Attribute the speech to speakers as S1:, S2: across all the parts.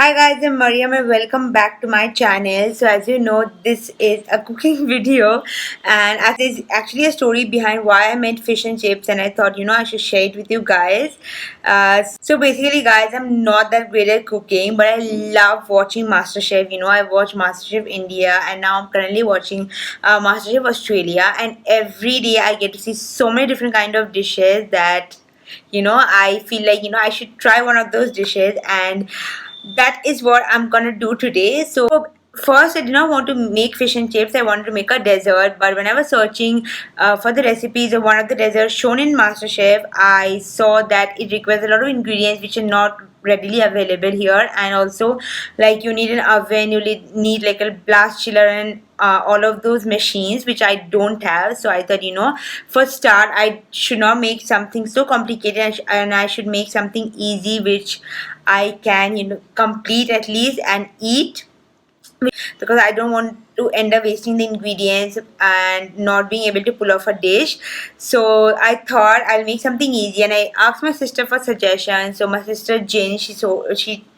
S1: Hi guys, I'm Mariam and welcome back to my channel. So as you know, this is a cooking video and as there's actually a story behind why I made fish and chips, and I thought I should share it with you guys. So basically guys, I'm not that great at cooking, but I love watching MasterChef. I watch MasterChef India and now I'm currently watching MasterChef Australia, and every day I get to see so many different kind of dishes that I feel like I should try one of those dishes, and that is what I'm gonna do today. So first, I did not want to make fish and chips. I wanted to make a dessert, but when I was searching for the recipes of one of the desserts shown in MasterChef, I saw that it requires a lot of ingredients which are not readily available here, and also like you need an oven, you need like a blast chiller and all of those machines which I don't have. So I thought for start I should not make something so complicated, and I should make something easy which I can complete at least and eat, because I don't want to end up wasting the ingredients and not being able to pull off a dish. So I thought I'll make something easy, and I asked my sister for suggestions. So my sister Jin, she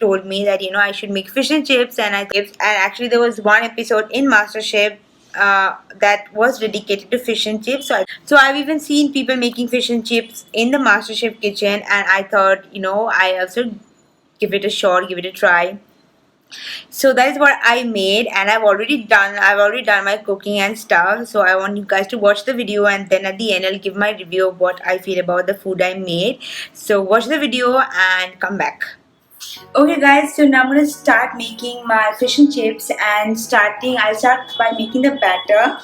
S1: told me that I should make fish and chips, and actually there was one episode in MasterChef that was dedicated to fish and chips. So I've even seen people making fish and chips in the MasterChef kitchen, and I thought I also give it a shot, give it a try. So that is what I made, and I've already done my cooking and stuff. So I want you guys to watch the video, and then at the end I'll give my review of what I feel about the food I made. So watch the video and come back. Okay guys, so now I'm gonna start making my fish and chips, and I'll start by making the batter.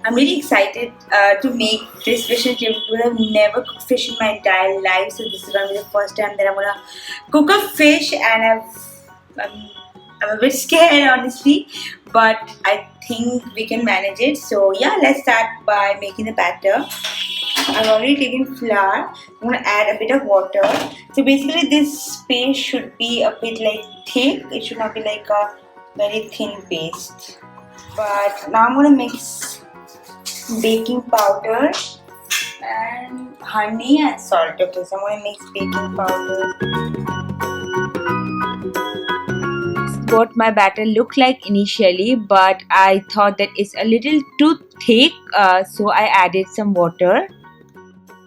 S1: I'm really excited to make this fish and chips because I've never cooked fish in my entire life. So this is gonna be the first time that I'm gonna cook a fish, and I'm a bit scared honestly, but I think we can manage it. So yeah, let's start by making the batter. I've already taken flour. I'm gonna add a bit of water. So basically this paste should be a bit like thick. It should not be like a very thin paste. But now I'm gonna mix baking powder and honey and salt. Okay, so I'm gonna mix baking powder. What my batter looked like initially, but I thought that it's a little too thick, so I added some water.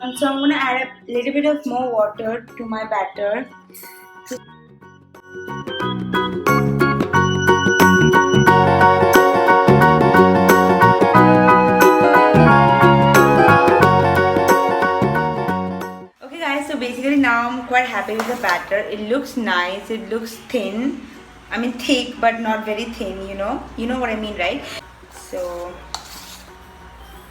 S1: And so I'm gonna add a little bit of more water to my batter. Okay guys, so basically now I'm quite happy with the batter. It looks nice, it looks thin. I mean thick but not very thin, you know what I mean, right? So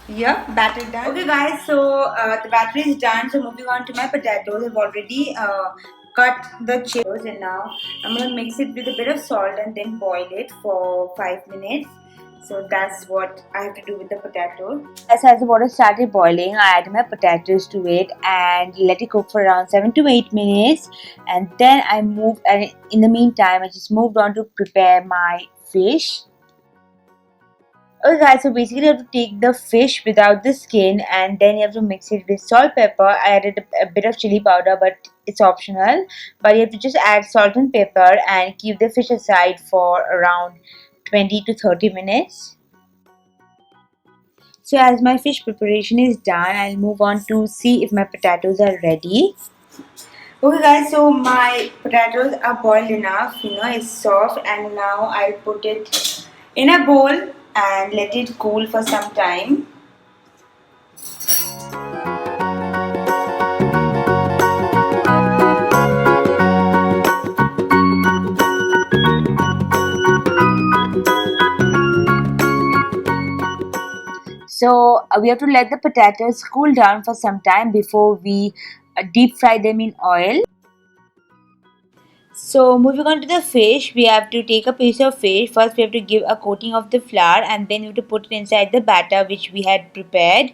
S1: yeah, batter done. Okay guys, so the batter is done. So moving on to my potatoes. I've already cut the chips, and now I'm gonna mix it with a bit of salt and then boil it for 5 minutes. So that's what I have to do with the potato. As the water started boiling, I added my potatoes to it and let it cook for around 7 to 8 minutes. And then and in the meantime, I just moved on to prepare my fish. Okay guys, so basically you have to take the fish without the skin, and then you have to mix it with salt, pepper. I added a bit of chili powder, but it's optional. But you have to just add salt and pepper and keep the fish aside for around 20 to 30 minutes. So as my fish preparation is done, I'll move on to see if my potatoes are ready. Okay guys, so my potatoes are boiled enough, it's soft, and now I'll put it in a bowl and let it cool for some time. So we have to let the potatoes cool down for some time before we deep fry them in oil. So moving on to the fish, we have to take a piece of fish. First we have to give a coating of the flour, and then we have to put it inside the batter which we had prepared.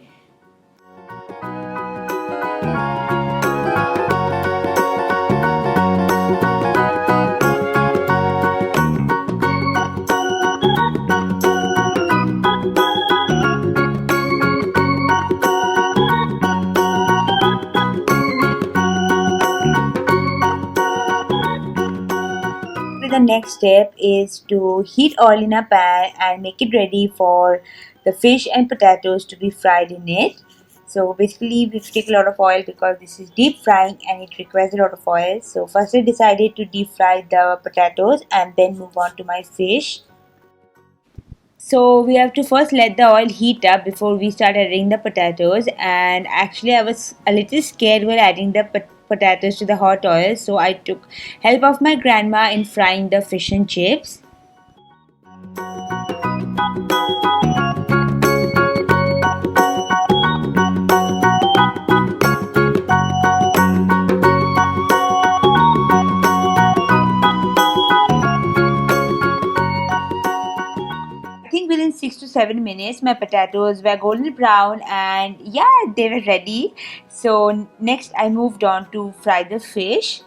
S1: The next step is to heat oil in a pan and make it ready for the fish and potatoes to be fried in it. So basically we take a lot of oil because this is deep frying and it requires a lot of oil. So first I decided to deep fry the potatoes and then move on to my fish. So we have to first let the oil heat up before we start adding the potatoes, and actually I was a little scared while adding the potatoes to the hot oil, so I took help of my grandma in frying the fish and chips. I think within 6 to 7 minutes my potatoes were golden brown and yeah, they were ready. So next I moved on to fry the fish.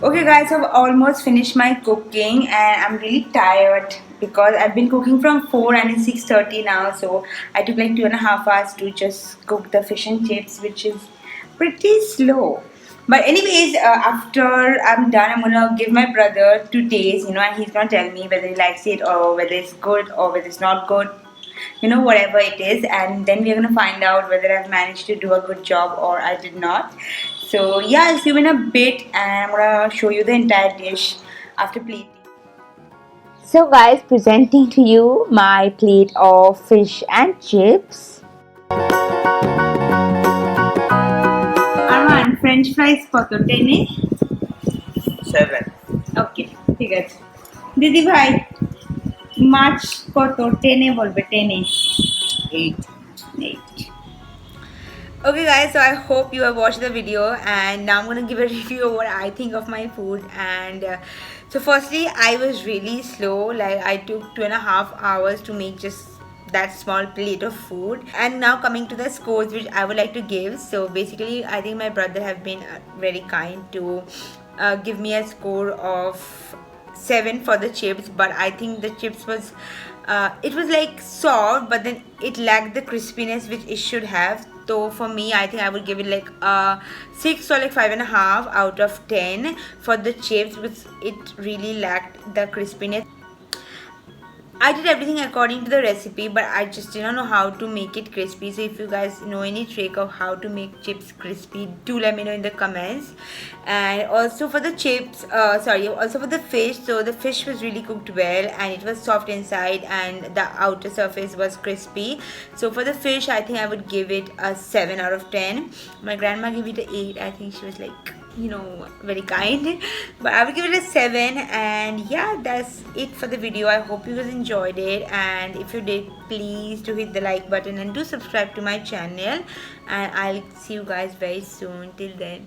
S1: Okay guys, I've almost finished my cooking and I'm really tired because I've been cooking from 4 and it's 6:30 now, so I took like 2.5 hours to just cook the fish and chips, which is pretty slow. But anyways, after I'm done, I'm gonna give my brother to taste, and he's gonna tell me whether he likes it or whether it's good or whether it's not good, whatever it is, and then we're gonna find out whether I've managed to do a good job or I did not. So yeah, I'll see you in a bit and I'm gonna show you the entire dish after plating. So guys, presenting to you my plate of fish and chips. Arman, French fries কত 10
S2: Seven.
S1: ওকে ঠিক আছে দিদি ভাই মাছ কত 10 বলবে 10
S2: Eight.
S1: 8. Okay guys, so I hope you have watched the video and now I'm gonna give a review of what I think of my food. And so firstly, I was really slow, like I took 2.5 hours to make just that small plate of food. And now coming to the scores which I would like to give. So basically I think my brother have been very kind to give me a score of 7 for the chips, but I think the chips was it was like soft, but then it lacked the crispiness which it should have. So for me, I think I would give it like a 6 or like 5.5 out of 10 for the chips, which it really lacked the crispiness. I did everything according to the recipe, but I just didn't know how to make it crispy. So if you guys know any trick of how to make chips crispy, do let me know in the comments. And also for the chips, also for the fish. So the fish was really cooked well and it was soft inside and the outer surface was crispy. So for the fish, I think I would give it a 7 out of 10. My grandma gave it an 8. I think she was like, very kind, but I will give it a 7. And yeah, that's it for the video. I hope you guys enjoyed it, and if you did, please do hit the like button and do subscribe to my channel, and I'll see you guys very soon. Till then,